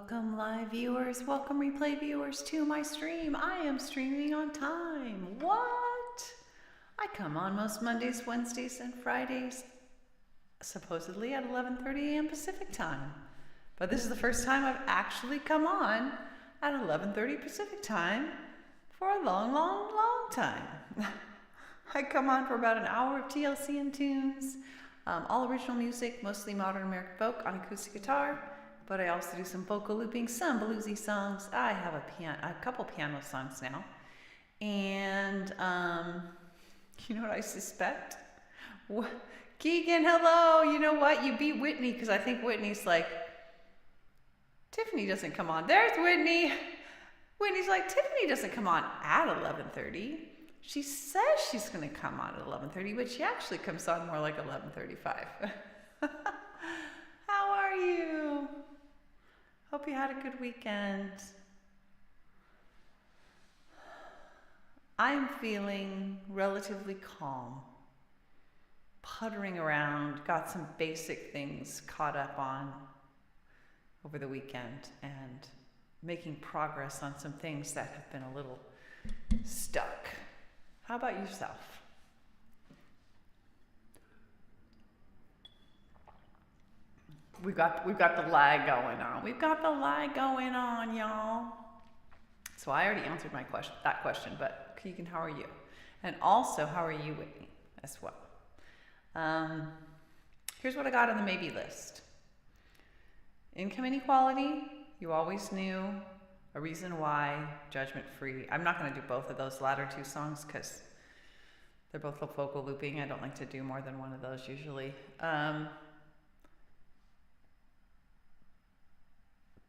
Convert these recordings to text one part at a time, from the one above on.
Welcome live viewers, welcome replay viewers to my stream. I am streaming on time. What? I come on most Mondays, Wednesdays, and Fridays, supposedly at 11:30 a.m. Pacific time. But this is the first time I've actually come on at 11:30 Pacific time for a long, long, long time. I come on for about an hour of TLC and tunes, all original music, mostly modern American folk on acoustic guitar. But I also do some vocal looping, some bluesy songs. I have a couple piano songs now. And you know what I suspect? Keegan, hello. You know what? You beat Whitney because I think Whitney's like, Tiffany doesn't come on. There's Whitney. Whitney's like, Tiffany doesn't come on at 11:30. She says she's going to come on at 11:30, but she actually comes on more like 11:35. How are you? Hope you had a good weekend. I'm feeling relatively calm, puttering around, got some basic things caught up on over the weekend and making progress on some things that have been a little stuck. How about yourself? We've got the lag going on. We've got the lag going on, y'all. So I already answered that question, but Keegan, how are you? And also, how are you, Whitney, as well? Here's what I got on the maybe list. Income inequality, you always knew. A reason why, judgment free. I'm not going to do both of those latter two songs because they're both vocal looping. I don't like to do more than one of those usually.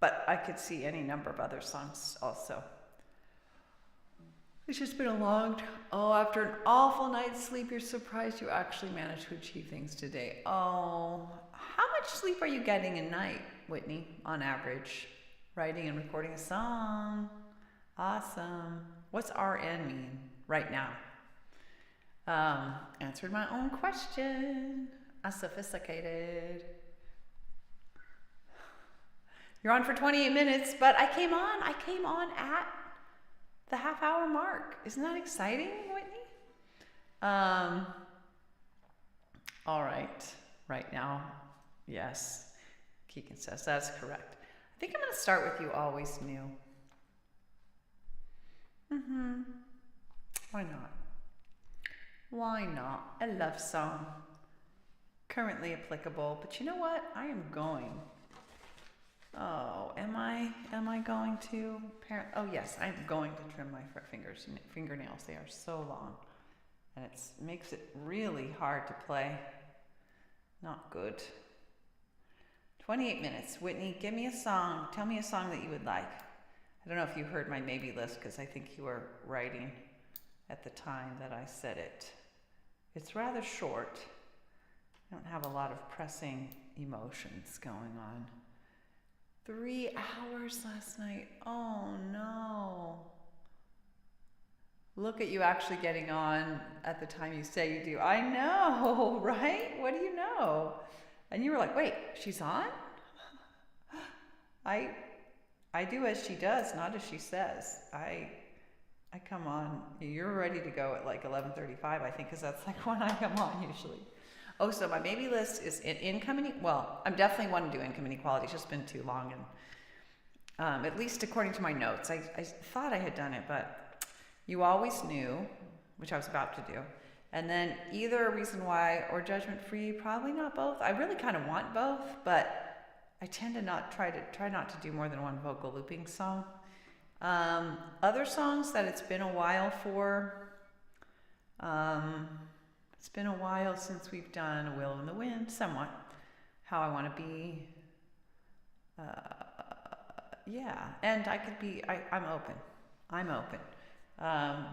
But I could see any number of other songs also. It's just been a long time. Oh, after an awful night's sleep, you're surprised you actually managed to achieve things today. Oh, how much sleep are you getting a night, Whitney, on average? Writing and recording a song. Awesome. What's RN mean right now? Answered my own question. Sophisticated. You're on for 28 minutes, but I came on at the half-hour mark. Isn't that exciting, Whitney? All right now, yes. Keegan says that's correct. I think I'm going to start with You Always Knew. Why not? Why not? A love song. Currently applicable, but you know what? I am going. Oh, am I going to? Oh yes, I'm going to trim my fingernails. They are so long, and it makes it really hard to play. Not good. 28 minutes. Whitney, give me a song. Tell me a song that you would like. I don't know if you heard my maybe list because I think you were writing at the time that I said it. It's rather short. I don't have a lot of pressing emotions going on. 3 hours last night. Oh no. Look at you actually getting on at the time you say you do. I know, right? What do you know? And you were like, wait, she's on? I do as she does, not as she says. I come on. You're ready to go at like 11:35, I think, because that's like when I come on usually. Oh, so my maybe list is income well, I'm definitely want to do income inequality. It's just been too long, and at least according to my notes, I thought I had done it, but You Always Knew, which I was about to do, and then either A Reason Why or Judgment Free. Probably not both. I really kind of want both, but I tend to try not to do more than one vocal looping song. Other songs that it's been a while for. It's been a while since we've done A Wheel in the Wind, somewhat. How I Want to Be. Yeah, and I could be, I'm open. But I'm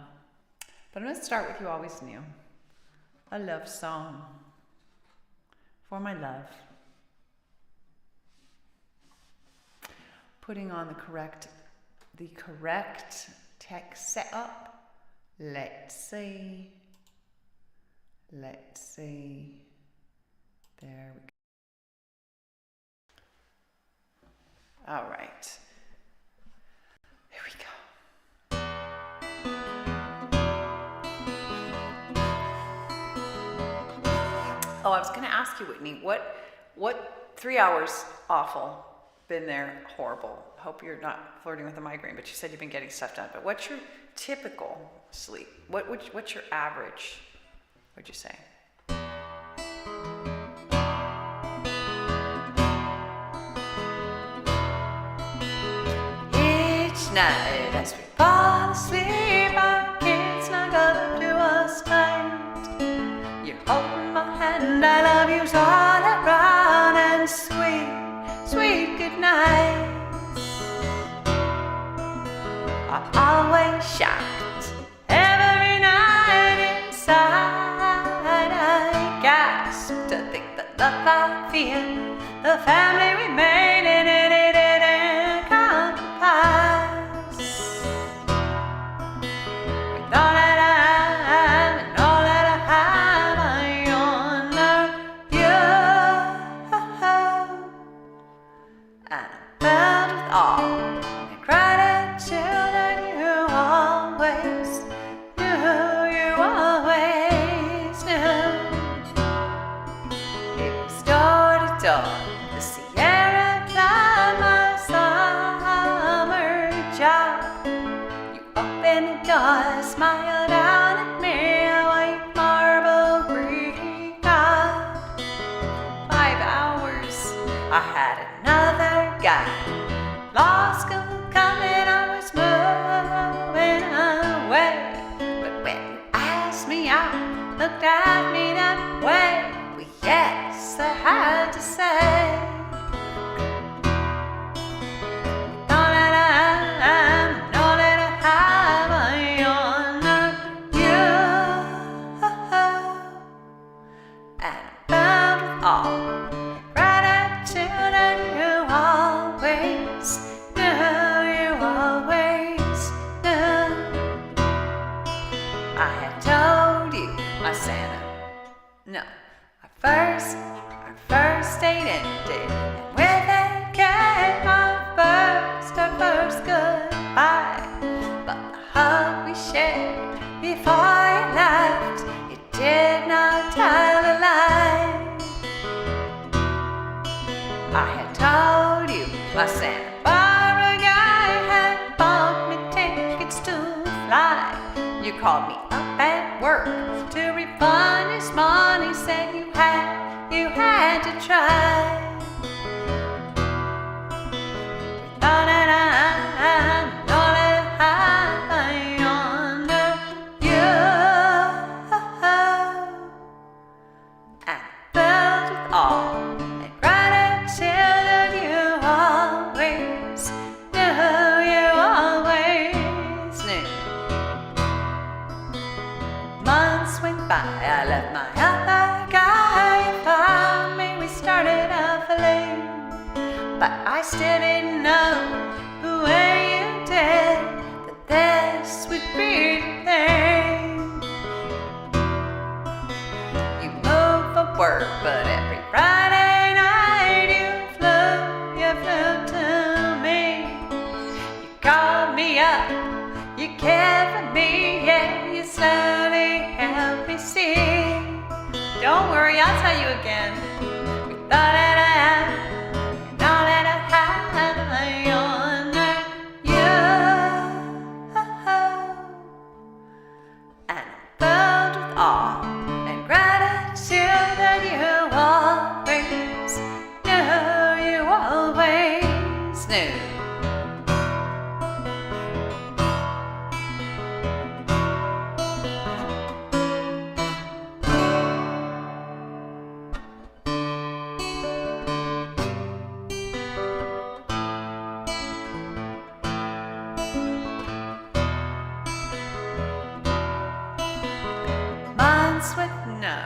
going to start with You Always Knew. A love song for my love. Putting on the correct text setup. Let's see. There we go. All right. Here we go. Oh, I was going to ask you, Whitney, what 3 hours awful, been there, horrible. Hope you're not flirting with a migraine, but you said you've been getting stuff done. But what's your typical sleep? What's your average, would you say? Each night as we fall asleep, our kids snuggle up to us tight. You're holding my hand, I love you's all around, and sweet, sweet good night. I always shout every night inside. I gasp to think the love I feel, the family we made, and it didn't come to pass. With all that I am and all that I have, I honor you, and I'm filled with awe and gratitude that you always knew. It was door to door, the Sierra Club, my summer job. You opened the door, smiled down at me, a white marble Greek god. 5 hours, I had another guy. Law school coming, I was moving away. But when you asked me out, looked at me that way, well, yes, I had to say. All that I am, and all that I have, I honor you. And I'm filled with awe and gratitude that you always knew. I had told you, my Santa, no, our first date ended, and with it came our first goodbye. But the hug we shared before you left, it did not tell a lie. I had told you, my Santa Barbara guy had bought me tickets to fly. You called me up at work to refund his money, said you had to try. With all that I am, and all that I have, I honor you. And filled with awe and gratitude that you always knew. Months went by, I left my other guy, you found me, we started a fling. But I still didn't know the way you did that this would be the thing. You moved for work, but every Friday night you flew to me. You called me up, you cared for me, yeah, you slowly helped me see. Don't worry, I'll tell you again. With all that I am and all that I have, I honor you. And I'm filled with awe and gratitude that you always knew. With no.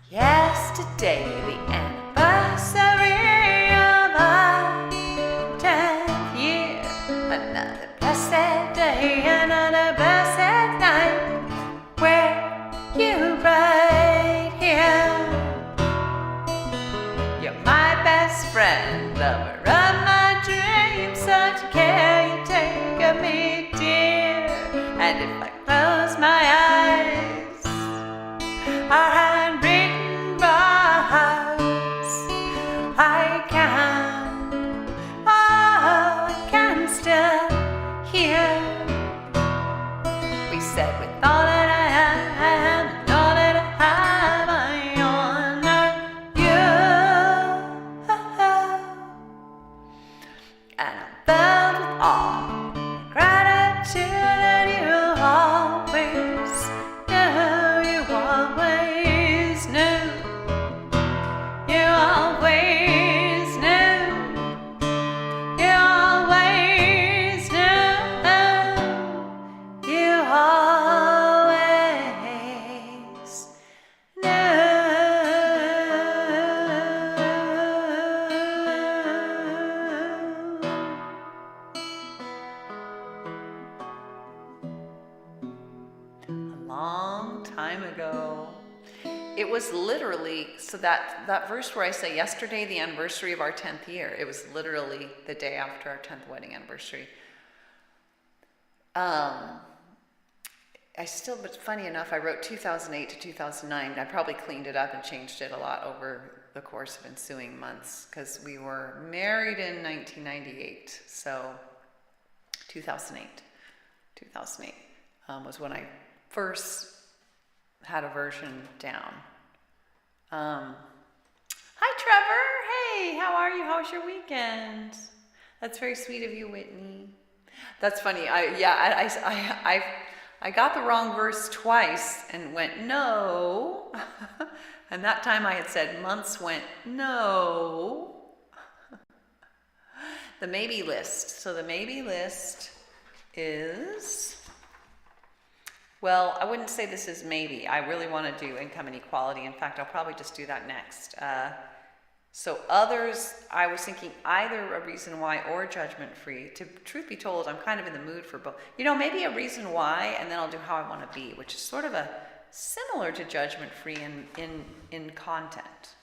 Yesterday, the anniversary of our 10th year. Another blessed day, another blessed night. Where you right here. You're my best friend, lover. much care you take of me, dear. And if I close my eyes, our handwritten vows, I can still hear. We said with all that I am and all that I have, I honor you. And I'm filled with awe, gratitude that you always knew, you always knew, you always knew, you always knew, you always knew. A long time ago. It was literally, so that verse where I say yesterday, the anniversary of our 10th year, it was literally the day after our 10th wedding anniversary. But funny enough, I wrote 2008 to 2009. I probably cleaned it up and changed it a lot over the course of ensuing months because we were married in 1998. So 2008 was when I first had a version down. Hi Trevor, hey, how are you? How was your weekend? That's very sweet of you, Whitney. That's funny. I got the wrong verse twice and went no, and that time I had said months, went no. The maybe list. So the maybe list is. Well, I wouldn't say this is maybe. I really want to do income inequality. In fact, I'll probably just do that next. So others, I was thinking either a reason why or judgment free. Truth be told, I'm kind of in the mood for both. Maybe a reason why, and then I'll do how I want to be, which is sort of similar to judgment free in content,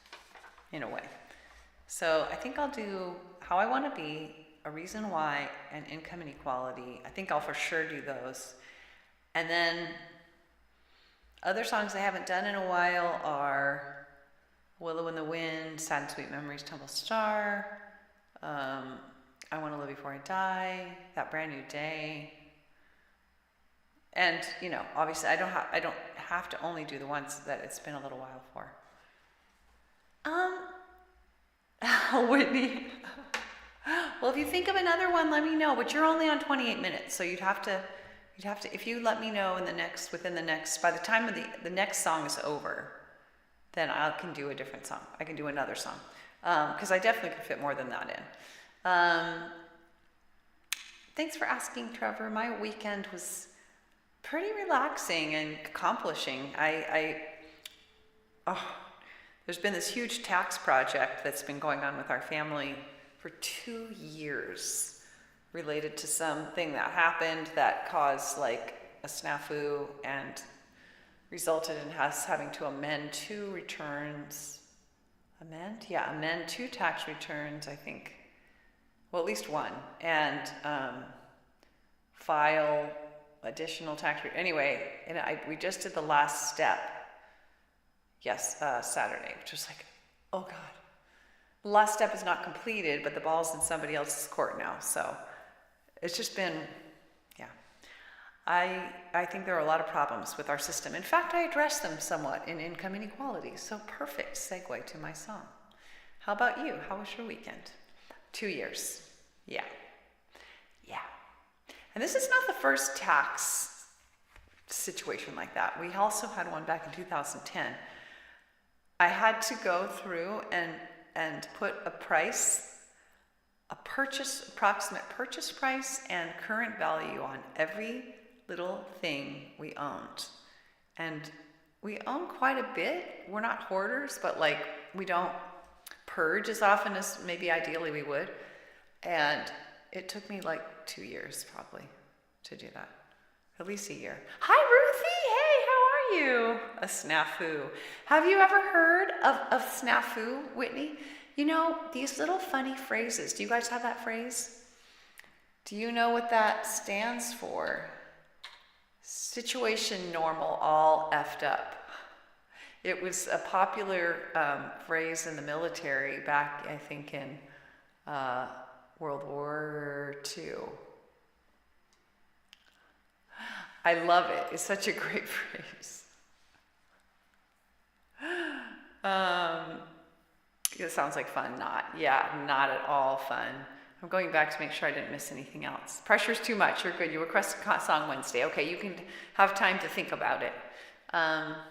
in a way. So I think I'll do how I want to be, a reason why, and income inequality. I think I'll for sure do those. And then other songs I haven't done in a while are Willow in the Wind, Sad and Sweet Memories, Tumble Star, I Want to Live Before I Die, That Brand New Day. And, obviously I don't have to only do the ones that it's been a little while for. Whitney. Well, if you think of another one, let me know, but you're only on 28 minutes, so you'd have to, if you let me know by the time the next song is over, then I can do a different song. I can do another song. Because I definitely could fit more than that in. Thanks for asking, Trevor. My weekend was pretty relaxing and accomplishing. There's been this huge tax project that's been going on with our family for 2 years, related to something that happened that caused like a snafu and resulted in us having to amend 2 returns. Amend 2 tax returns, I think. Well, at least one. And file additional tax returns. Anyway, we just did the last step. Yes, Saturday, which was like, oh God. The last step is not completed, but the ball's in somebody else's court now. So it's just been, yeah. I think there are a lot of problems with our system. In fact, I addressed them somewhat in income inequality. So perfect segue to my song. How about you? How was your weekend? 2 years. Yeah. And this is not the first tax situation like that. We also had one back in 2010. I had to go through and put approximate purchase price and current value on every little thing we owned. And we own quite a bit. We're not hoarders, but we don't purge as often as maybe ideally we would. And it took me 2 years probably to do that. At least a year. Hi, Ruthie. Hey, how are you? A snafu. Have you ever heard of snafu, Whitney? These little funny phrases. Do you guys have that phrase? Do you know what that stands for? Situation normal, all effed up. It was a popular phrase in the military back, I think, in World War II. I love it. It's such a great phrase. It sounds like fun. Not at all fun. I'm going back to make sure I didn't miss anything else. Pressure's too much. You're good. You requested Song Wednesday. Okay, you can have time to think about it. How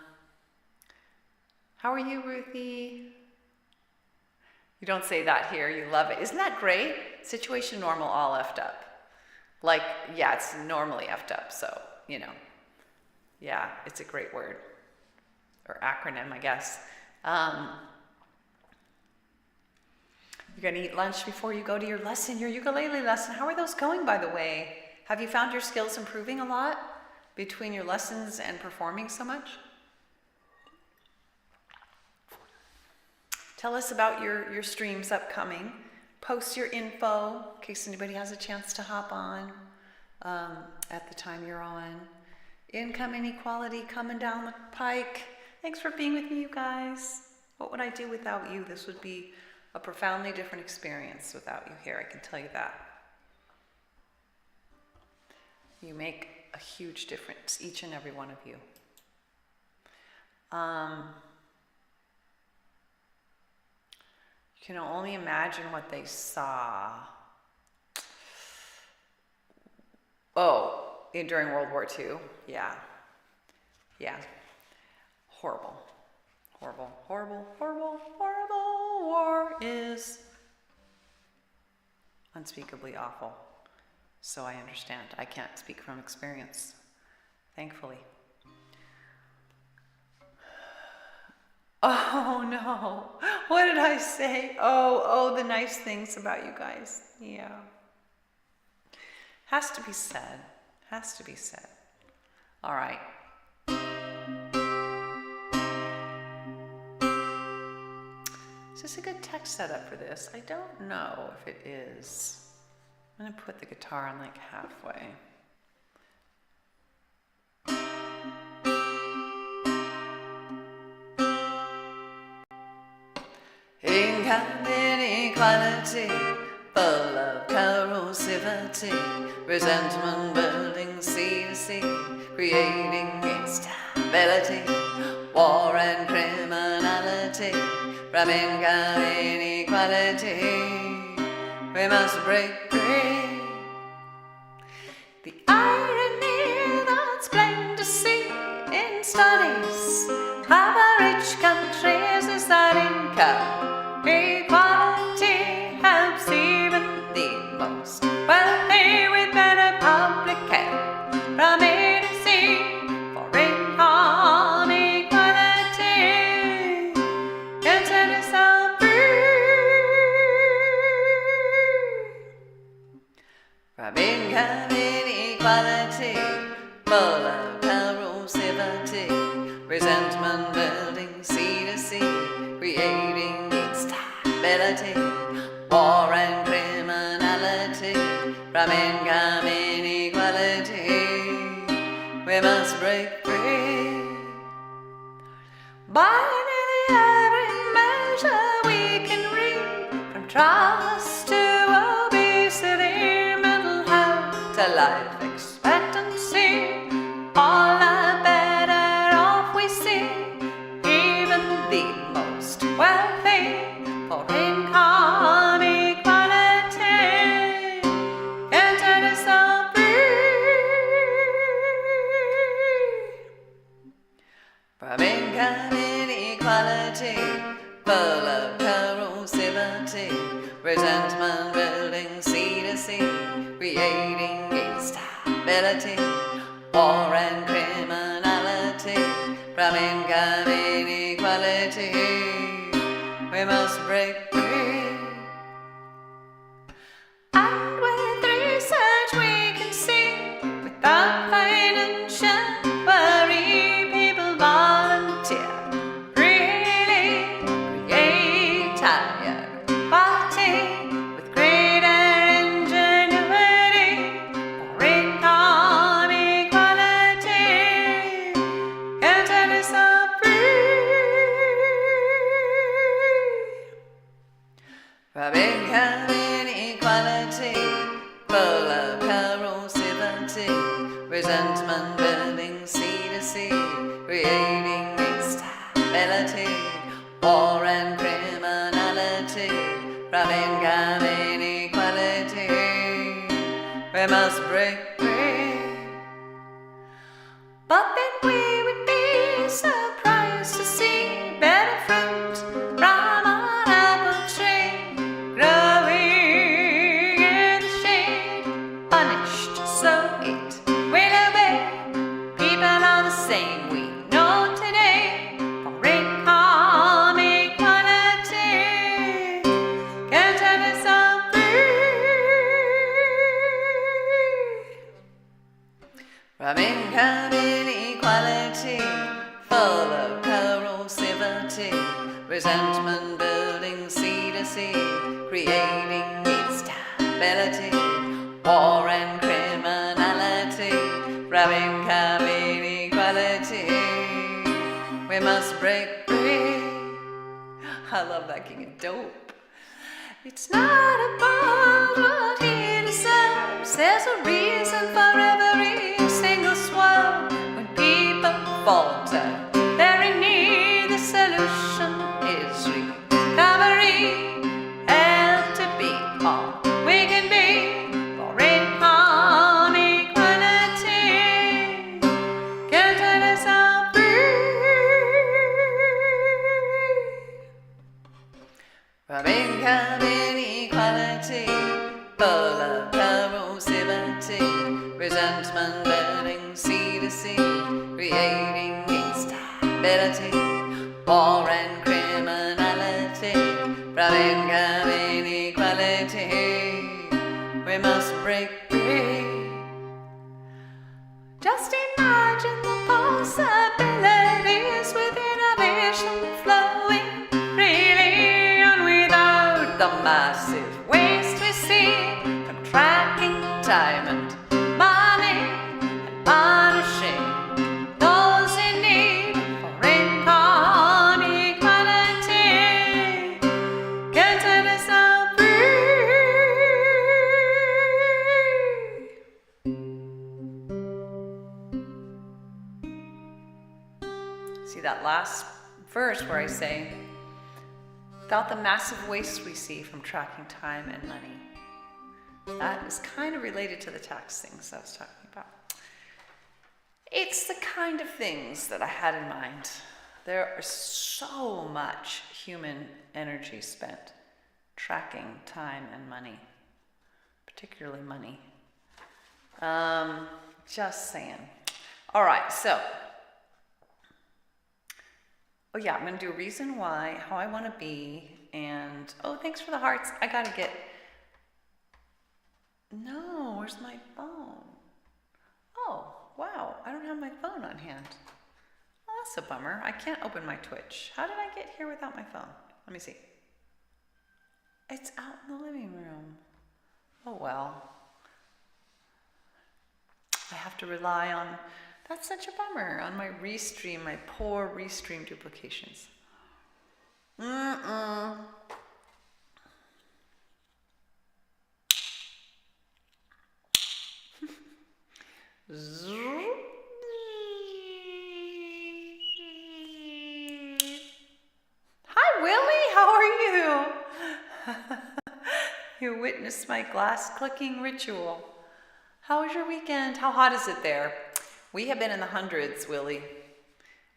are you, Ruthie? You don't say that here. You love it. Isn't that great? Situation normal, all effed up. Like, yeah, it's normally effed up. So, you know, yeah, it's a great word. Or acronym, I guess. You're going to eat lunch before you go to your lesson, your ukulele lesson. How are those going, by the way? Have you found your skills improving a lot between your lessons and performing so much? Tell us about your streams upcoming. Post your info in case anybody has a chance to hop on at the time you're on. Income inequality coming down the pike. Thanks for being with me, you guys. What would I do without you? This would be a profoundly different experience without you here, I can tell you that. You make a huge difference, each and every one of you. You can only imagine what they saw. Oh, during World War II? Yeah. Yeah. Horrible. Horrible, horrible, horrible, horrible. War is unspeakably awful. So I understand. I can't speak from experience, thankfully. Oh no, what did I say? Oh, the nice things about you guys. Yeah. Has to be said. Has to be said. All right. Is this a good text setup for this? I don't know if it is. I'm going to put the guitar on like halfway. Income inequality, full of corrosivity, resentment building sea to sea, creating instability, war and criminality. From income inequality, we must break free. The irony that's plain to see in studies of our rich countries is that income equality helps even the most wealthy with better public care. From A to Z for income equality, and set yourself free. From income inequality, full of corrosivity, resentment building sea to sea, creating instability, war and criminality. From income inequality, we must break free. By nearly every measure we can read, from trust to obesity, mental health to life expectancy, all are better off we see. Even the most wealthy for income equality can set itself free. From income inequality, full of corrosivity, resentment building sea to sea, creating instability. inequality, full of corrosivity, resentment building sea to sea, creating instability, war and criminality, from income inequality. We must break free. But then we would be surprised to see better fruit from an apple tree growing in the shade. Punished, so it will obey. People are the same, we know today. For income equality can set us all free. From income inequality, full of corrosivity, resentment building sea to sea, creating instability, war and criminality, from income inequality. We must break free. I love that King of Dope. It's not about what he deserves. There's a reason for every single swirl. When people falter, they're in need. The solution is recovery. Help to be all we can be. For income equality can set us all free. From income inequality, full of corrosivity, resentment burning sea to sea, creating instability, war and criminality, from income inequality. We must break free. Just imagine the possibilities with innovation flowing freely and without the massive waste we see from tracking time and money and punishing those in need. For income equality can set us all free. See that last verse where I say, without the massive waste we see from tracking time and money. That is kind of related to the tax things I was talking about. It's the kind of things that I had in mind. There is so much human energy spent tracking time and money, particularly money. Just saying. All right, so. Oh yeah, I'm going to do a reason why, how I want to be, and oh, thanks for the hearts. I got to get. No, where's my phone? Oh, wow, I don't have my phone on hand. Oh, that's a bummer. I can't open my Twitch. How did I get here without my phone? Let me see. It's out in the living room. Oh, well. I have to rely on, that's such a bummer, on my restream, my poor restream duplications. Hi, Willie, how are you? You witnessed my glass clicking ritual. How was your weekend? How hot is it there? We have been in the hundreds, Willie.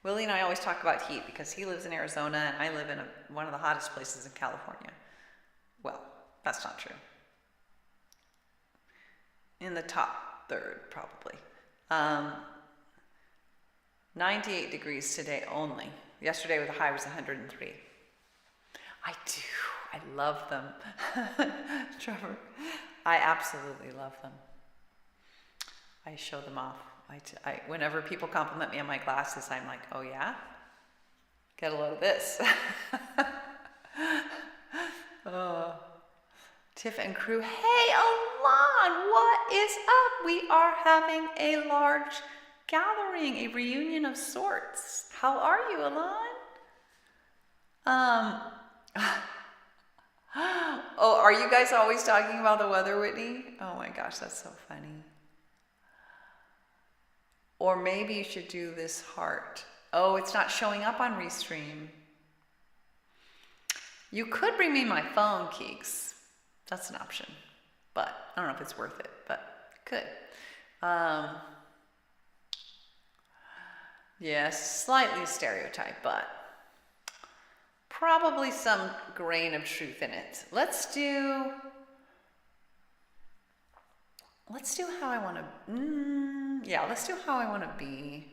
Willie and I always talk about heat because he lives in Arizona and I live in one of the hottest places in California. Well, that's not true. In the top third, probably. 98 degrees today only. Yesterday the high was 103. I do. I love them. Trevor, I absolutely love them. I show them off. Whenever people compliment me on my glasses, I'm like, oh yeah? Get a load of this. Tiff and crew, hey Alon, what is up? We are having a large gathering, a reunion of sorts. How are you, Alon? Oh, are you guys always talking about the weather, Whitney? Oh my gosh, that's so funny. Or maybe you should do this heart. Oh, it's not showing up on Restream. You could bring me my phone, Keeks. That's an option. But I don't know if it's worth it, but could. Yes, slightly stereotype, but probably some grain of truth in it. Let's do how I want to, yeah, let's do how I want to be.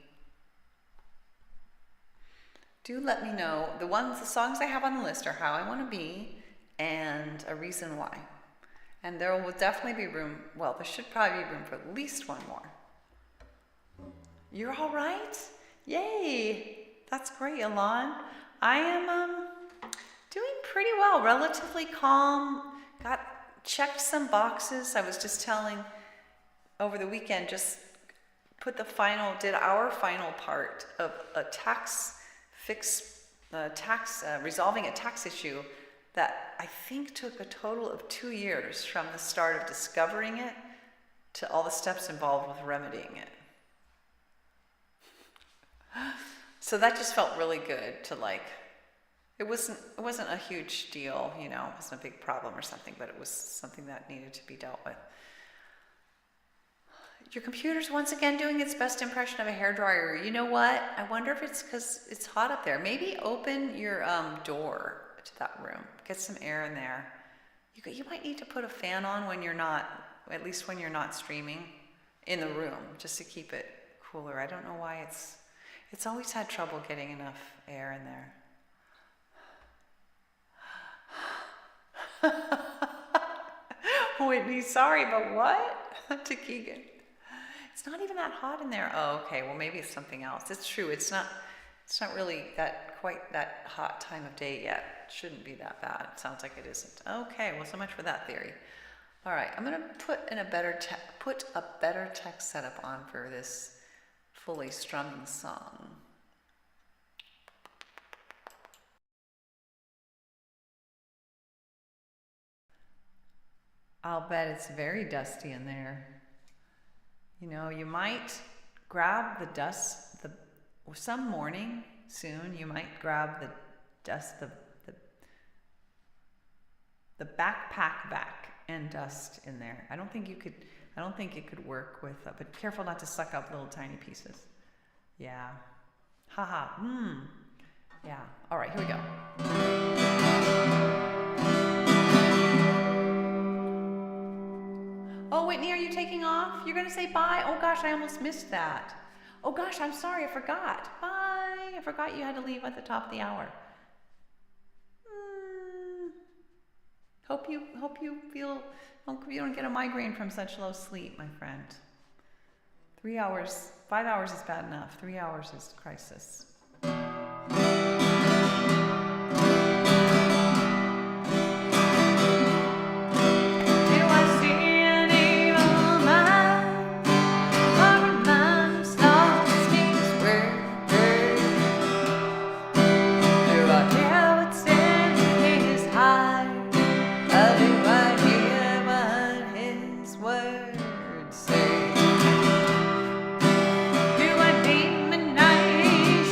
Do let me know. The songs I have on the list are how I want to be and a reason why. And there will definitely be room, well, there should probably be room for at least one more. You're all right? Yay! That's great, Alon. I am doing pretty well, relatively calm. Checked some boxes. I was just telling over the weekend, just did our final part of a resolving a tax issue that I think took a total of 2 years from the start of discovering it to all the steps involved with remedying it. So that just felt really good to it wasn't a huge deal, it wasn't a big problem or something, but it was something that needed to be dealt with. Your computer's once again doing its best impression of a hairdryer. You know what? I wonder if it's because it's hot up there. Maybe open your door to that room. Get some air in there. You might need to put a fan on when you're not, at least when you're not streaming in the room, just to keep it cooler. I don't know why it's always had trouble getting enough air in there. Whitney, sorry, but what? To Keegan. It's not even that hot in there. Oh, okay. Well, maybe it's something else. It's true. It's not really quite that hot time of day yet. It shouldn't be that bad. It sounds like it isn't. Okay. Well, so much for that theory. All right. I'm going to put a better tech setup on for this fully strumming song. I'll bet it's very dusty in there. You might grab the dust, some morning soon, you might grab the dust, the backpack back and dust in there. I don't think it could work with, but careful not to suck up little tiny pieces. Yeah. Haha. Yeah. All right, here we go. Oh, Whitney, are you taking off? You're going to say bye? Oh, gosh, I almost missed that. Oh, gosh, I'm sorry. I forgot. Bye. I forgot you had to leave at the top of the hour. Hope you don't get a migraine from such low sleep, my friend. 3 hours, 5 hours is bad enough. 3 hours is crisis. Words say, do I dream at night?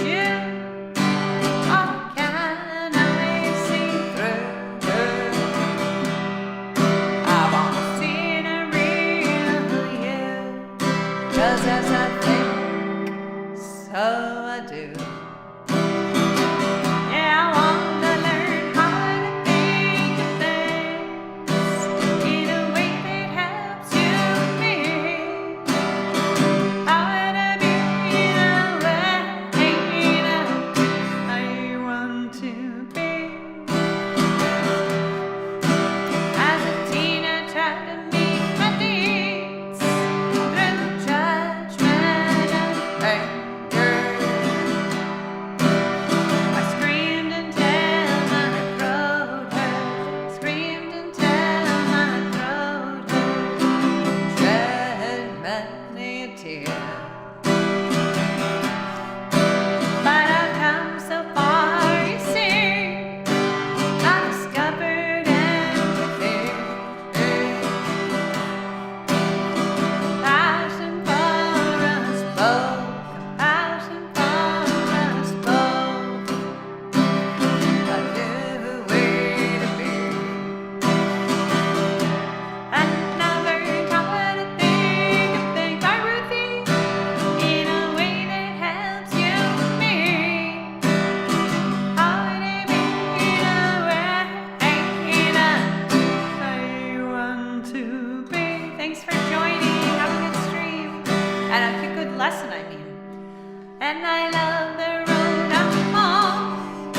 Thanks for joining. Have a good stream. And a good lesson, I mean. And I love the road I'm on.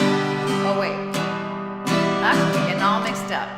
Oh, wait. I'm getting all mixed up.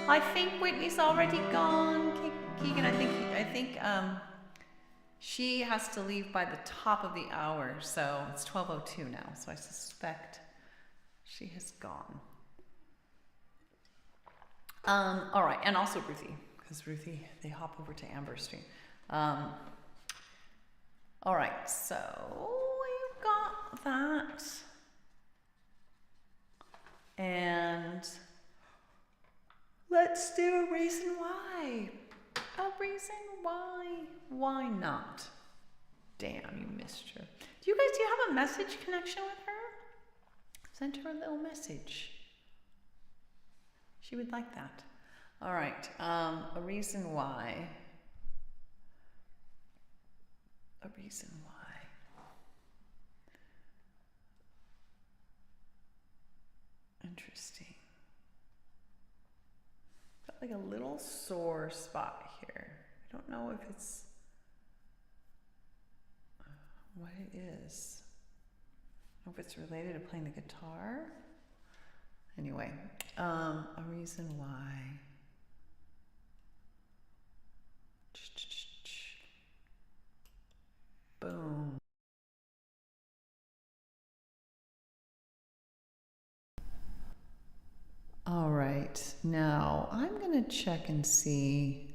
I think Whitney's already gone. Keegan, I think she has to leave by the top of the hour, so it's 12:02 now, so I suspect she has gone. All right, and also Ruthie, because Ruthie, they hop over to Amber's stream. All right, so we've got that. And let's do a reason why. A reason why. Why not? Damn, you missed her. Do you have a message connection with her? Send her a little message. She would like that. All right, a reason why. A reason why. Interesting. Got like a little sore spot here. I don't know if it's what it is. I don't know if it's related to playing the guitar. Anyway, a reason why. Boom. All right, now I'm going to check and see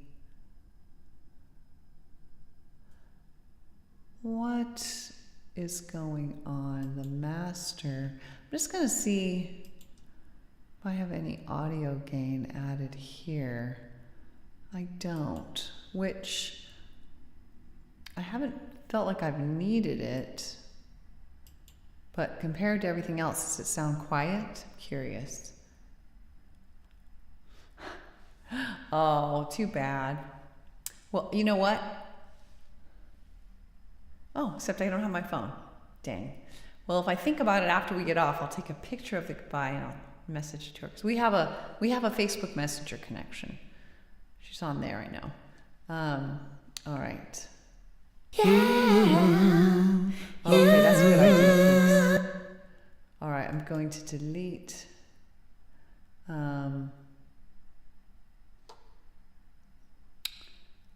what is going on. The master. I'm just going to see if I have any audio gain added here. I don't, which I haven't felt like I've needed it, but compared to everything else, does it sound quiet? Curious. Oh, too bad. Well, you know what? Oh, except I don't have my phone. Dang. Well, if I think about it after we get off, I'll take a picture of the goodbye and I'll message it to her. Because we have a Facebook Messenger connection. She's on there, I know. All right. Yeah. Okay, that's a good idea. Thanks. All right, I'm going to delete.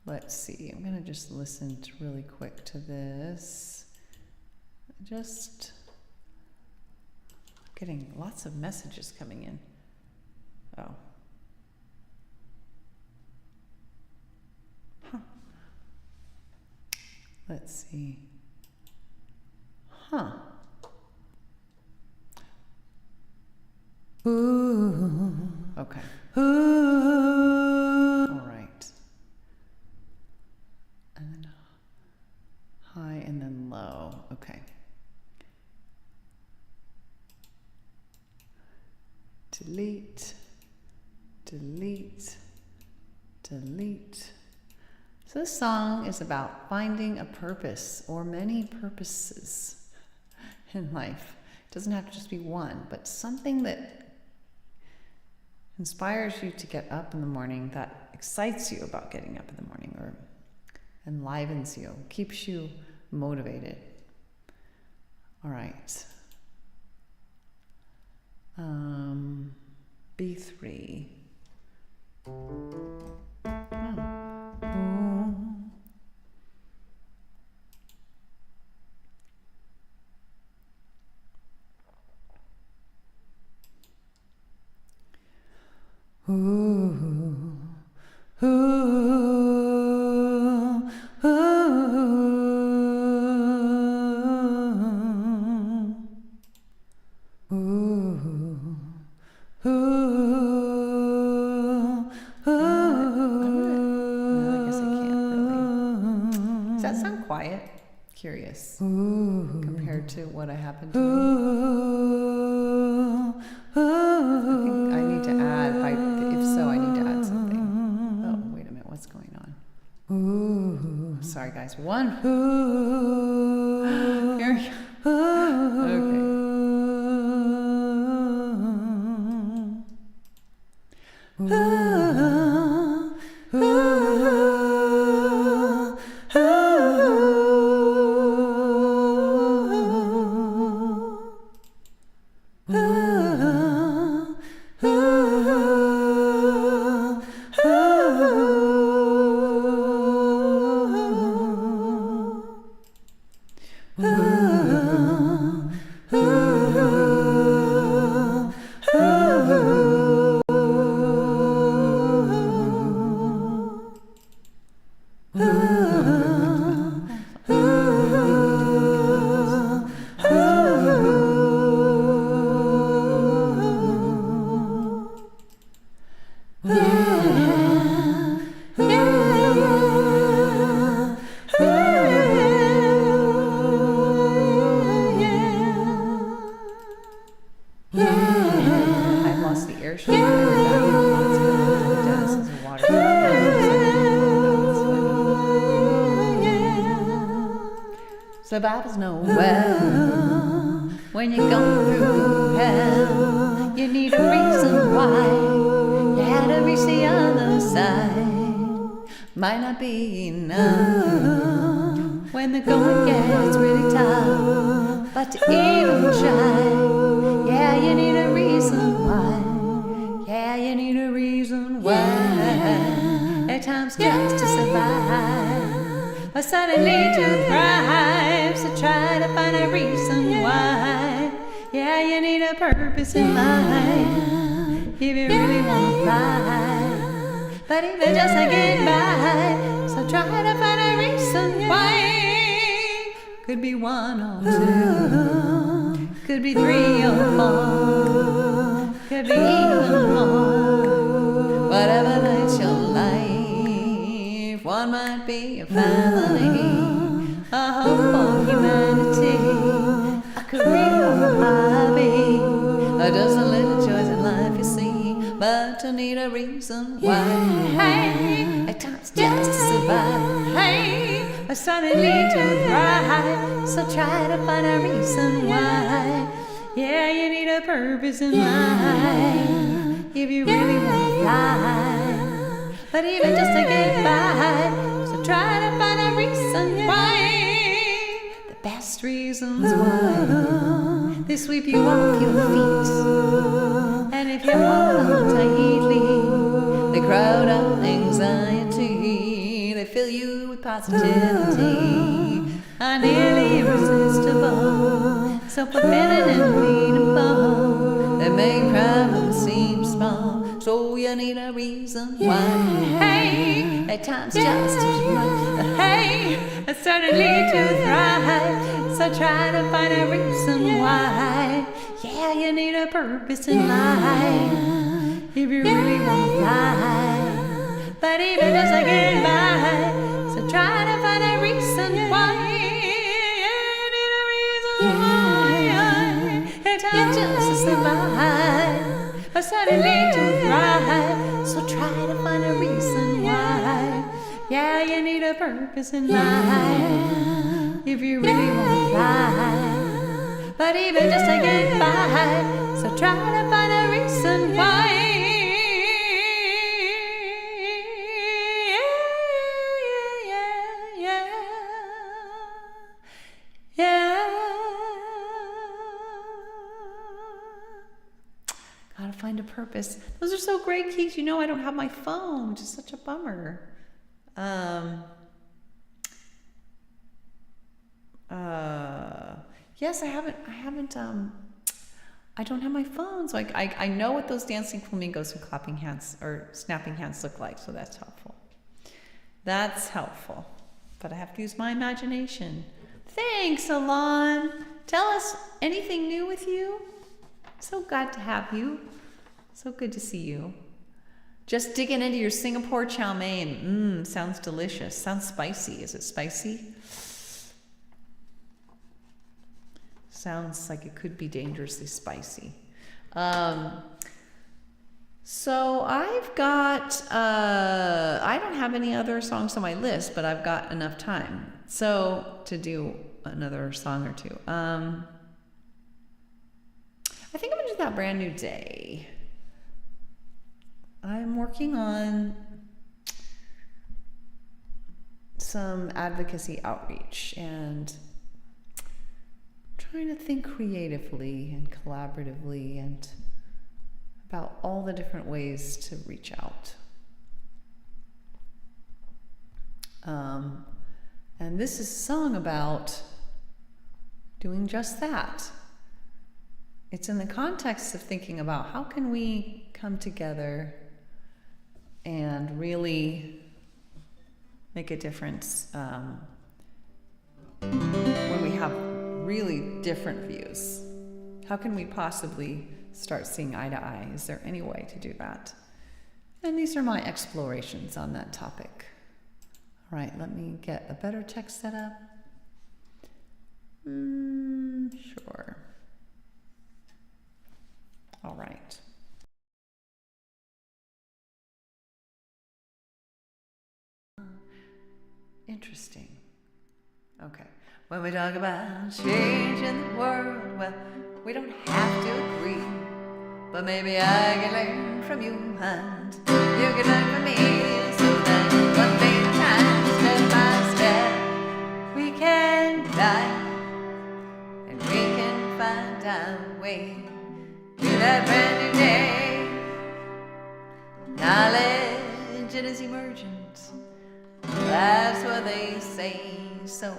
Let's see. I'm gonna just listen really quick to this. Just getting lots of messages coming in. Oh. Huh. Let's see. Huh. Ooh. Okay. Ooh. All right. And then high and then low. Okay. Delete, delete, delete. So this song is about finding a purpose or many purposes in life. It doesn't have to just be one, but something that inspires you to get up in the morning, that excites you about getting up in the morning, or enlivens you, keeps you motivated. All right. B3. Curious compared to what I happened to me. I think I need to add, if so, I need to add something. Oh, wait a minute, what's going on? Sorry guys, one. Here we go. The Bible's nowhere when you're going through hell. You need a reason why you had to reach the other side. Might not be enough when the going gets really tough, but to even try, yeah, you need a reason why. Yeah, you need a reason why. At times just to survive, or suddenly to thrive. So try to find a reason why. Yeah, you need a purpose in life if you really want to fly. But even just to get by, so try to find a reason why. Could be one or two, could be three or four, could be even more. Whatever lights your life, one might be a family, a hope for humanity, a career or a hobby, or just a little choice in life you see. But to need a reason why, at times just to survive, or suddenly to thrive. So try to find a reason why. Yeah, you need a purpose in life if you really want to fly. But even just to get by, so try to find a reason why. The best reasons why they sweep you off your feet, and if you hold on tightly, they crowd out anxiety. They fill you with positivity, are nearly irresistible, so fulfilling and meaningful. They make problems seem small, so you need a reason why. At times just as much, certainly to thrive. So try to find a reason why. Yeah, you need a purpose in life if you really want to fly. But even just to get by, so try to find a reason why. You need a reason why. At times just to survive, or suddenly to thrive. So try to find a reason why. Yeah, you need a a purpose in life. If you really want to fly, but even just to get by, so try to find a reason why. Gotta find a purpose. Those are so great, Keith. You know I don't have my phone, which is such a bummer. Yes, I don't have my phone, so I know what those dancing flamingos and clapping hands or snapping hands look like, so that's helpful. That's helpful, but I have to use my imagination. Thanks, Alon. Tell us anything new with you. So glad to have you. So good to see you. Just digging into your Singapore chow mein. Sounds delicious. Sounds spicy. Is it spicy? Sounds like it could be dangerously spicy. So I've got, I don't have any other songs on my list, but I've got enough time. So to do another song or two. I think I'm gonna do That Brand New Day. I'm working on some advocacy outreach and trying to think creatively and collaboratively and about all the different ways to reach out. And this is a song about doing just that. It's in the context of thinking about how can we come together and really make a difference when we have really different views. How can we possibly start seeing eye to eye? Is there any way to do that? And these are my explorations on that topic. All right, let me get a better text set up. Sure. All right. Interesting. Okay. When we talk about changing the world, well, we don't have to agree. But maybe I can learn from you and you can learn from me. So that one day at a time, step by step, we can dive and we can find our way to that brand new day. Knowledge, it is emergent. That's what they say. So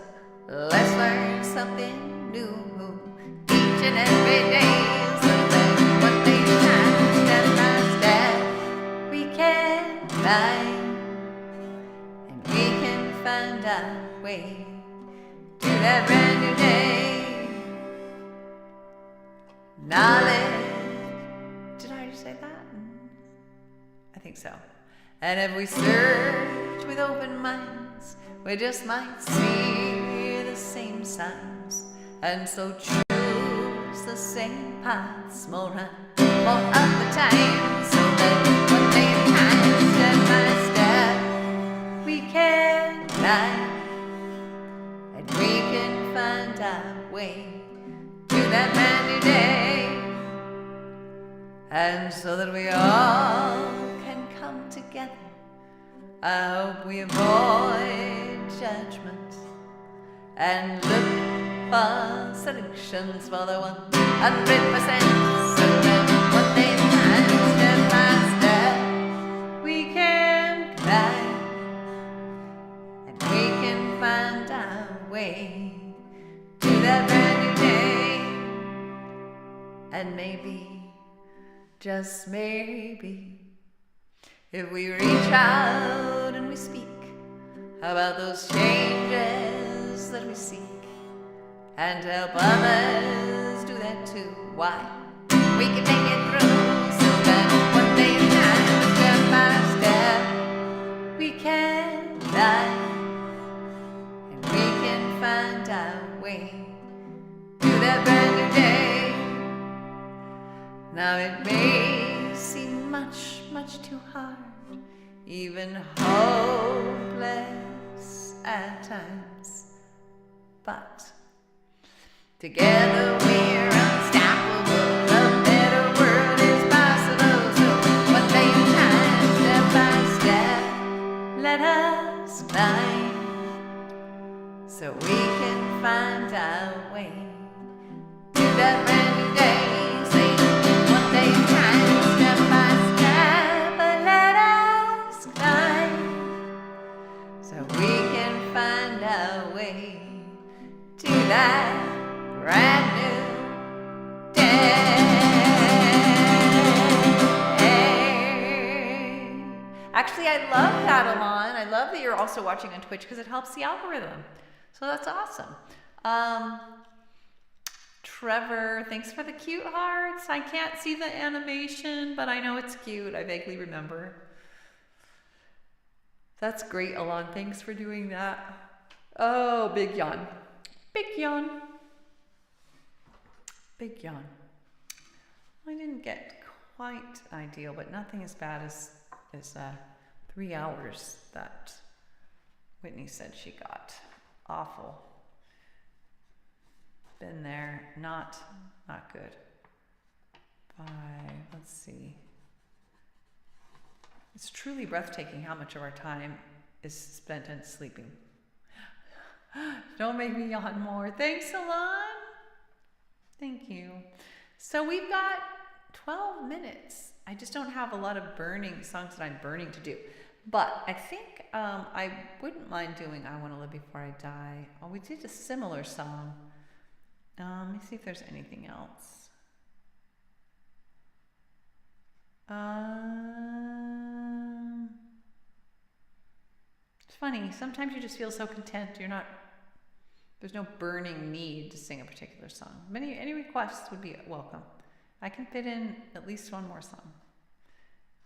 let's learn something new each and every day. So that one day at a time, step by step, we can climb and we can find our way to that brand new day. Knowledge. Did I already say that? I think so. And if we search with open minds, we just might see the same signs, and so choose the same paths more and more of the time. So that one day at a time, step by step, we can climb and we can find our way to that brand new day. And so that we all can come together, I hope we avoid judgment and look for solutions for the 100%. So that one day at a time, step by step, we can climb and we can find our way to that brand new day. And maybe, just maybe, if we reach out and we speak about those changes that we seek and help others do that too, why, we can make it through. So that one day at a time, step by step, we can dive and we can find our way to that brand new day. Now it may seem much, much too hard, even hopeless, at times, but together we're unstoppable. A better world is possible. So one day at a time, step by step, let us climb, so we can find our way to that brand new day. Say one day at a time, step by step, but let us climb, so we can find our way to that brand new day. Actually, I love that, Alon. I love that you're also watching on Twitch because it helps the algorithm. So that's awesome. Trevor, thanks for the cute hearts. I can't see the animation, but I know it's cute. I vaguely remember. That's great, Alon. Thanks for doing that. Oh, big yawn. Big yawn. Big yawn. I didn't get quite ideal, but nothing as bad as 3 hours that Whitney said she got. Awful. Been there. Not good. 5. Let's see. It's truly breathtaking how much of our time is spent in sleeping. Don't make me yawn more. Thanks, Alon. Thank you. So we've got 12 minutes. I just don't have a lot of burning songs that I'm burning to do. But I think I wouldn't mind doing I Want to Live Before I Die. Oh, we did a similar song. Let me see if there's anything else. It's funny. Sometimes you just feel so content. There's no burning need to sing a particular song. Any requests would be welcome. I can fit in at least one more song.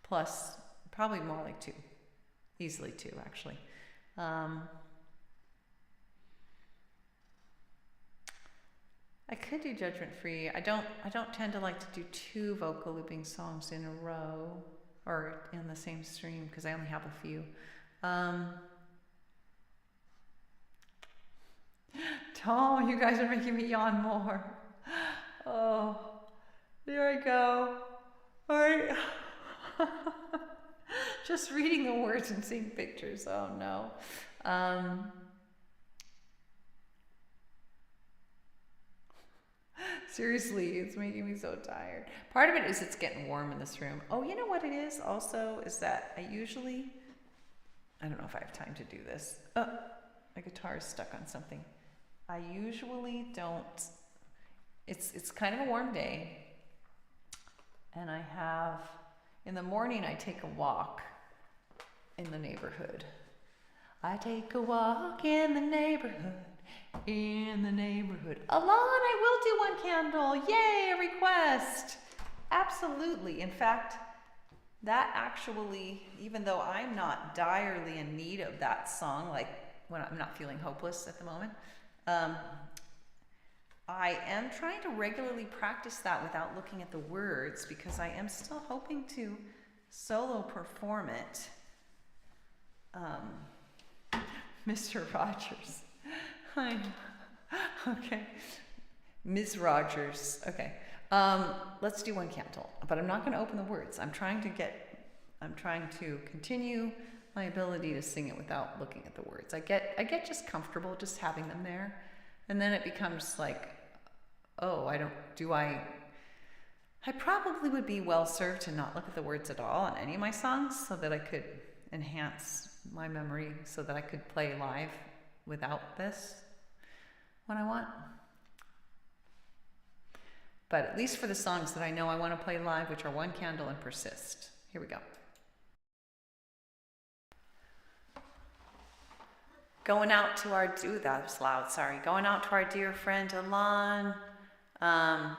Plus, probably more like 2. Easily 2, actually. I could do Judgment Free. I don't tend to like to do 2 vocal looping songs in a row or in the same stream because I only have a few. Tom, you guys are making me yawn more. Oh, there I go. All right. Just reading the words and seeing pictures. Oh no. Seriously, it's making me so tired. Part of it is it's getting warm in this room. Oh, you know what it is also is that I don't know if I have time to do this. Oh, my guitar is stuck on something. I usually don't. It's kind of a warm day. And in the morning I take a walk in the neighborhood. I take a walk in the neighborhood. Alon, I will do one candle. Yay, a request. Absolutely. In fact, that actually, even though I'm not direly in need of that song, like when I'm not feeling hopeless at the moment, I am trying to regularly practice that without looking at the words because I am still hoping to solo perform it. Mr. Rogers. Hi. Okay. Ms. Rogers. Okay. Let's do one candle, but I'm not going to open the words. I'm trying to continue my ability to sing it without looking at the words. I get just comfortable just having them there. And then it becomes like, oh, I probably would be well served to not look at the words at all on any of my songs so that I could enhance my memory so that I could play live without this when I want. But at least for the songs that I know I want to play live, which are One Candle and Persist. Here we go. Going out to our, ooh, that was loud, sorry. Going out to our dear friend Alon. Yeah,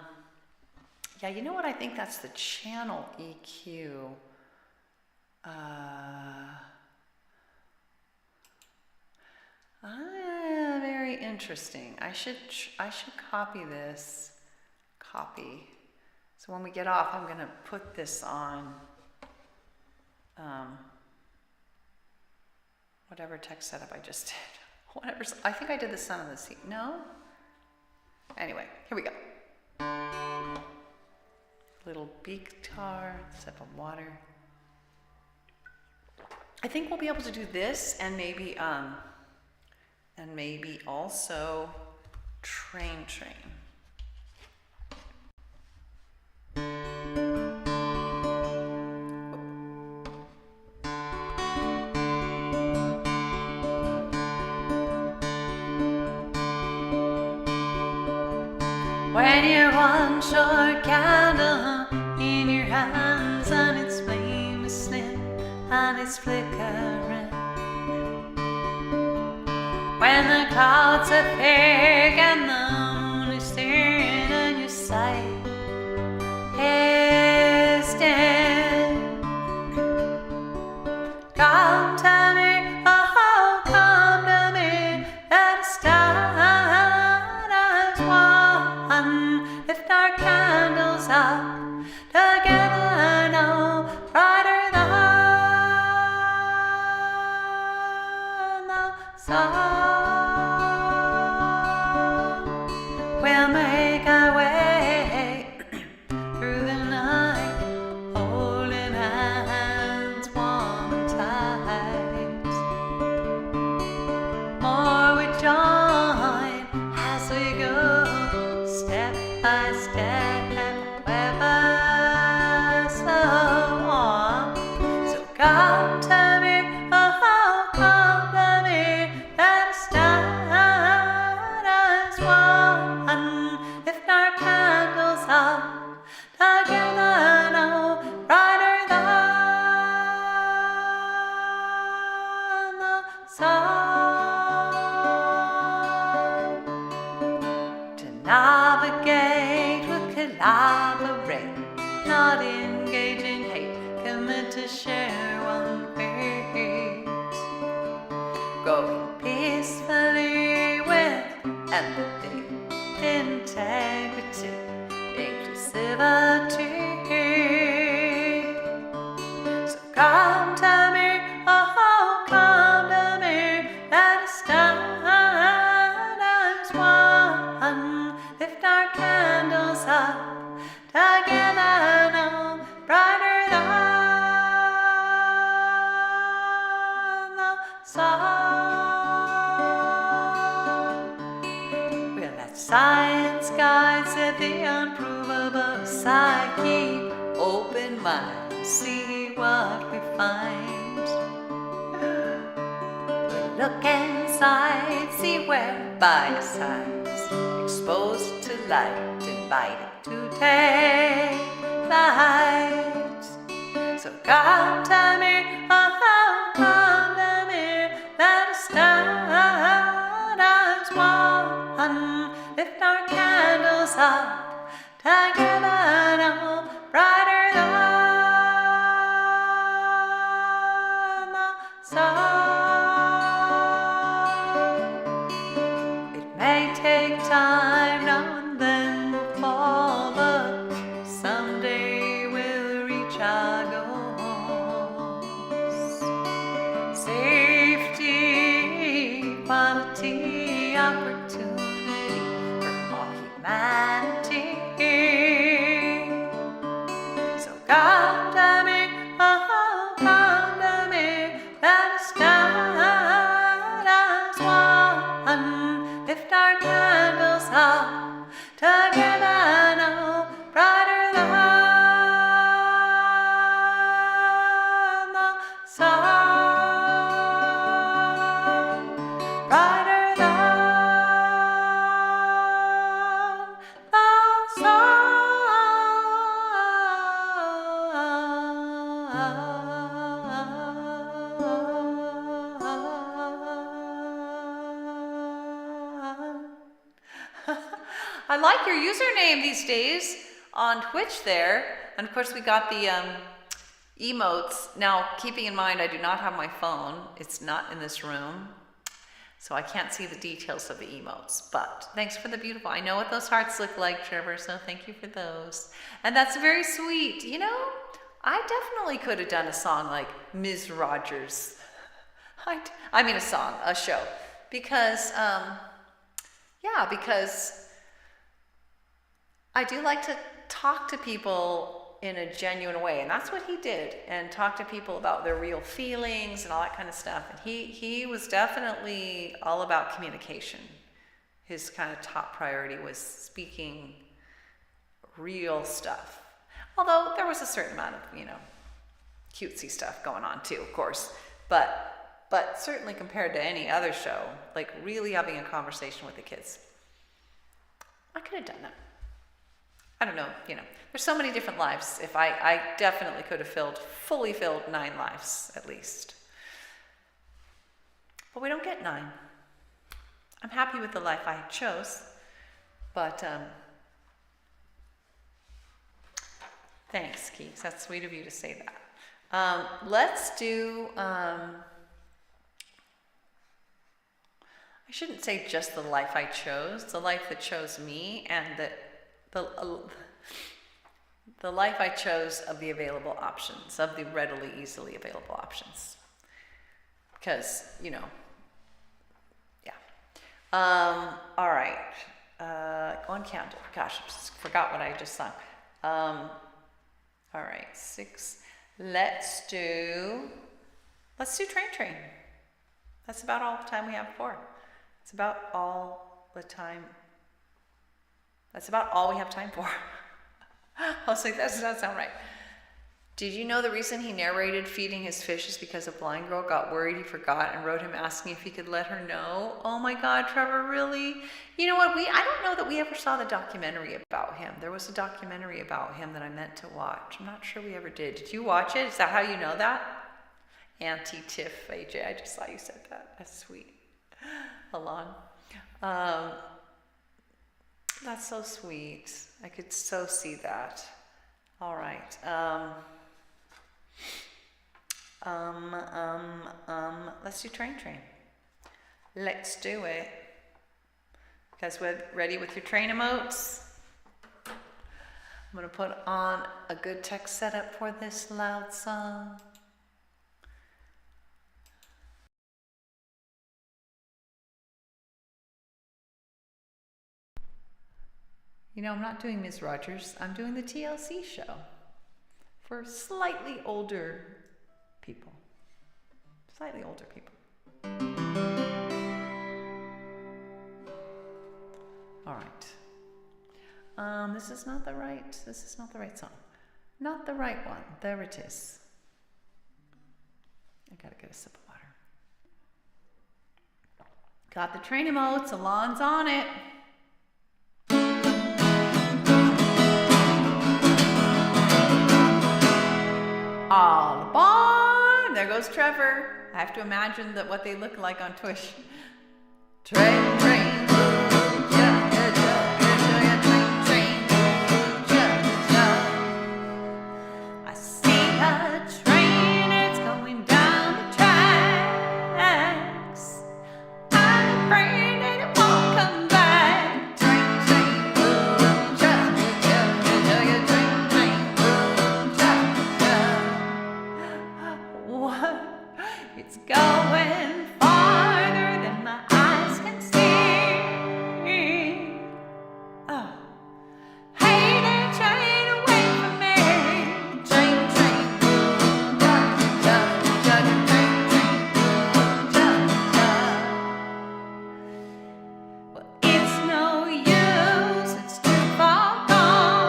you know what? I think that's the channel EQ. Very interesting. I should copy this. Copy. So when we get off, I'm going to put this on whatever text setup I just did. Whatever. I think I did the Sun on the Sea. No? Anyway, here we go. Little beak guitar, sip of water. I think we'll be able to do this and maybe also Train. When you're one short candle in your hands and its flame is slim and it's flickering. When the clouds are thick and the moon is staring and your sight is dim. Come to me, oh, come to me, let us stand as one. Lift our candles up together now, brighter than the sun. We'll make our way through the night, holding hands warm and tight. More we join as we go, step by step, ever so on. So come to me, oh, come to me, let us stand as one. Lift our candles up together now, brighter than the sun. To navigate, we'll collaborate, not engage in hate, commit to share one fate. Going peacefully with empathy, integrity, inclusivity. So come to me, oh, come to me, let us stand as one. Lift our candles up together now, brighter than the sun. We'll let science guide, said the unprovable side. Keep open mind, see what we find. We'll look inside, see where by sides, exposed to light, invited to take flight. So come to me, oh, come to me, let us stand as one. Lift our candles up together now, brighter than the sun. It may take time now and then to fall, but someday we'll reach our goals. Safety, equality, opportunity for all humanity. So come to me, oh, come to me, let us stand as one. Lift our candles up together now, brighter than the sun. Brighter than the sun. I like your username these days on Twitch there. And of course we got the emotes. Now, keeping in mind I do not have my phone. It's not in this room. So I can't see the details of the emotes. But thanks for the beautiful. I know what those hearts look like, Trevor, so thank you for those. And that's very sweet. You know, I definitely could have done a song like Ms. Rogers. I mean a song, a show. because, because I do like to talk to people in a genuine way, and that's what he did, and talk to people about their real feelings and all that kind of stuff. And he was definitely all about communication. His kind of top priority was speaking real stuff. Although there was a certain amount of, cutesy stuff going on too, of course. But certainly compared to any other show, like really having a conversation with the kids, I could have done that. I don't know, there's so many different lives. If I definitely could have fully filled 9 lives at least. But we don't get 9. I'm happy with the life I chose, but thanks, Keeks. That's sweet of you to say that. Let's do, I shouldn't say just the life I chose, the life that chose me, and the life I chose of the available options, of the readily, easily available options. Because, all right. On countdown. Gosh, I just forgot what I just sung. All right, 6. Let's do Train. That's about all the time we have for. It's about all the time. That's about all we have time for. I was like, that does not sound right. Did you know the reason he narrated feeding his fish is because a blind girl got worried he forgot and wrote him asking if he could let her know? Oh my God, Trevor, really? You know what? I don't know that we ever saw the documentary about him. There was a documentary about him that I meant to watch. I'm not sure we ever did. Did you watch it? Is that how you know that? Auntie Tiff, AJ, I just saw you said that. That's sweet. Alon. That's so sweet. I could so see that. All right. Let's do Train. Let's do it. You guys ready with your train emotes? I'm going to put on a good tech setup for this loud song. I'm not doing Ms. Rogers. I'm doing the TLC show for slightly older people. Slightly older people. All right. This is not the right song. Not the right one. There it is. I gotta get a sip of water. Got the train emotes. Alon's on it. All aboard! There goes Trevor. I have to imagine what they look like on Twitch. Train. I see a train, it's going down the tracks. I'm afraid that it won't come back. Train. What? It's going farther than my eyes can see. Oh. Hey there, train, away from me. Train. Well, it's no use, it's too far gone.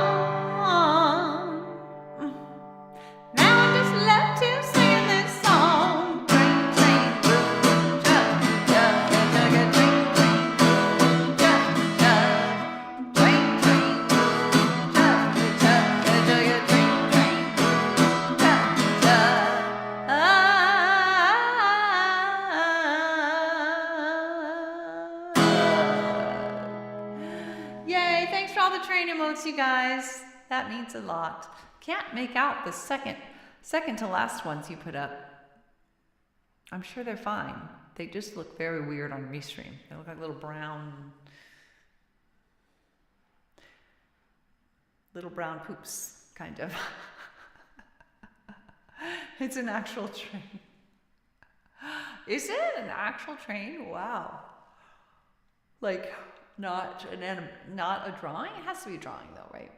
Now I'm just left to sing this song. Yay, thanks for all the train emotes, you guys. That means a lot. Can't make out the second to last ones you put up. I'm sure they're fine. They just look very weird on Restream. They look like little brown poops, kind of. It's an actual train. Is it an actual train? Wow. Like, not not a drawing? It has to be a drawing though, right?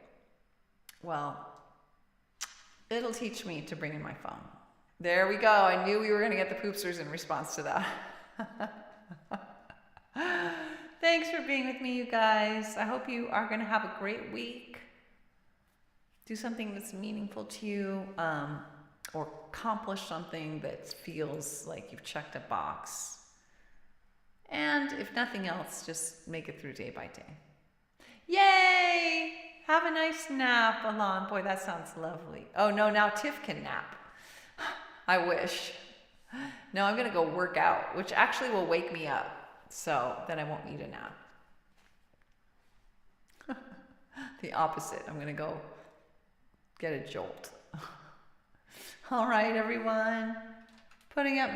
Well, it'll teach me to bring in my phone. There we go. I knew we were going to get the poopsters in response to that. Thanks for being with me, you guys. I hope you are going to have a great week. Do something that's meaningful to you, or accomplish something that feels like you've checked a box. And if nothing else, just make it through day by day. Yay! Have a nice nap, Alon. Boy, that sounds lovely. Oh no, now Tiff can nap. I wish. No, I'm gonna go work out, which actually will wake me up. So then I won't need a nap. The opposite. I'm gonna go get a jolt. All right, everyone. Putting up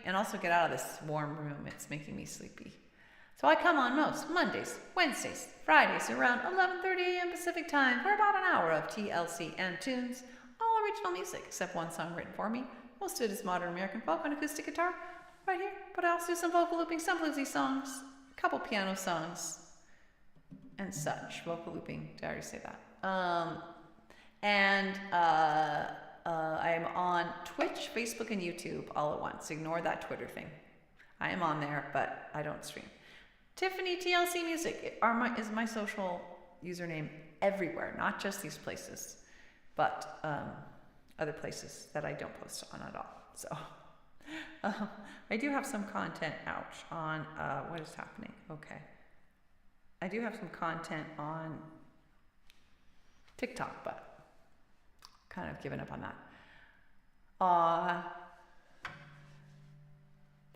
and also get out of this warm room. It's making me sleepy. So I come on most Mondays, Wednesdays, Fridays around 11:30 a.m. Pacific time for about an hour of TLC and tunes, all original music except one song written for me. Most of it is modern American folk on acoustic guitar right here, but I also do some vocal looping, some bluesy songs, a couple piano songs, and such. Vocal looping, did I already say that? I am on Twitch, Facebook, and YouTube all at once. Ignore that Twitter thing. I am on there, but I don't stream. TiffanyTLCMusic is my social username everywhere, not just these places, but other places that I don't post on at all. So I do have some content out on what is happening. Okay. I do have some content on TikTok, but kind of given up on that.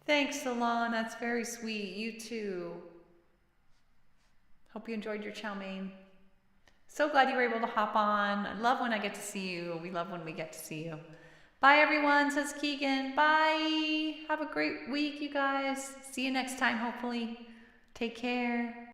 Thanks, Alon. That's very sweet. You too. Hope you enjoyed your chow mein. So glad you were able to hop on. I love when I get to see you. We love when we get to see you. Bye, everyone, says Keegan. Bye. Have a great week, you guys. See you next time, hopefully. Take care.